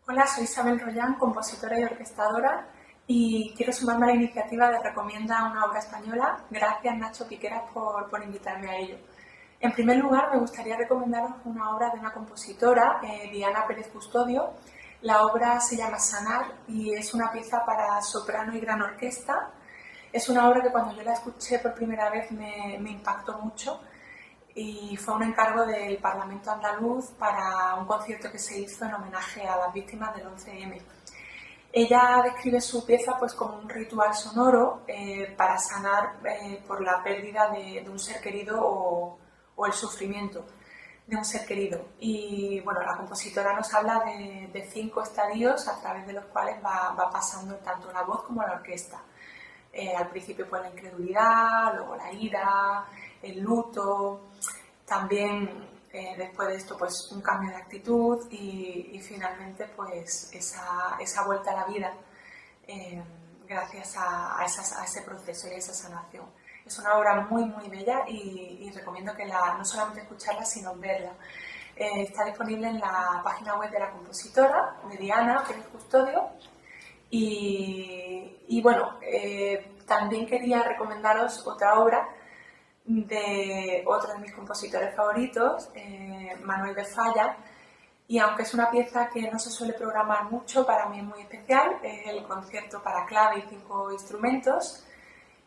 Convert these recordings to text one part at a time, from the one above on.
Hola, soy Isabel Rollán, compositora y orquestadora, y quiero sumarme a la iniciativa de Recomienda una obra española. Gracias, Nacho Piqueras, por invitarme a ello. En primer lugar, me gustaría recomendaros una obra de una compositora, Diana Pérez Custodio. La obra se llama Sanar y es una pieza para soprano y gran orquesta. Es una obra que cuando yo la escuché por primera vez me impactó mucho y fue un encargo del Parlamento andaluz para un concierto que se hizo en homenaje a las víctimas del 11M. Ella describe su pieza pues como un ritual sonoro para sanar por la pérdida de un ser querido o el sufrimiento de un ser querido. Y bueno, la compositora nos habla de 5 estadios a través de los cuales va pasando tanto la voz como la orquesta. Al principio pues la incredulidad, luego la ira, el luto, también después de esto pues un cambio de actitud y finalmente pues esa vuelta a la vida gracias a ese proceso y a esa sanación. Es una obra muy bella y recomiendo que no solamente escucharla sino verla. Está disponible en la página web de la compositora, de Diana Pérez Custodio. Y bueno, también quería recomendaros otra obra de otro de mis compositores favoritos, Manuel de Falla, y aunque es una pieza que no se suele programar mucho, para mí es muy especial, es el concierto para clave y 5 instrumentos.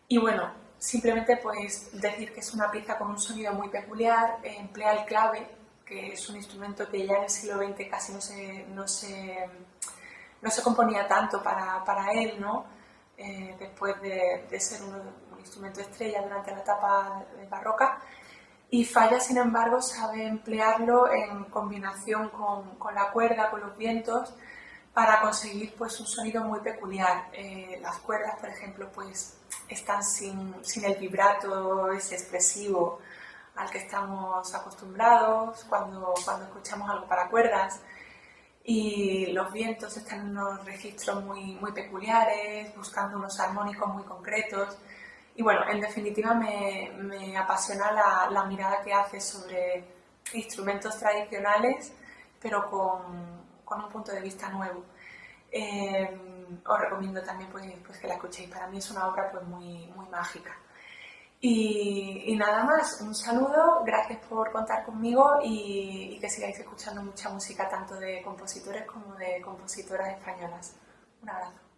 Y bueno, simplemente pues decir que es una pieza con un sonido muy peculiar, emplea el clave, que es un instrumento que ya en el siglo XX casi no se componía tanto para él, ¿no? Después de ser un instrumento estrella durante la etapa barroca. Y Falla, sin embargo, sabe emplearlo en combinación con la cuerda, con los vientos, para conseguir pues, un sonido muy peculiar. Las cuerdas, por ejemplo, pues, están sin el vibrato ese expresivo al que estamos acostumbrados cuando escuchamos algo para cuerdas. Y los vientos están en unos registros muy peculiares, buscando unos armónicos muy concretos. Y bueno, en definitiva me apasiona la mirada que hace sobre instrumentos tradicionales, pero con un punto de vista nuevo. Os recomiendo también pues que la escuchéis. Para mí es una obra pues muy mágica. Y nada más, un saludo, gracias por contar conmigo y que sigáis escuchando mucha música tanto de compositores como de compositoras españolas. Un abrazo.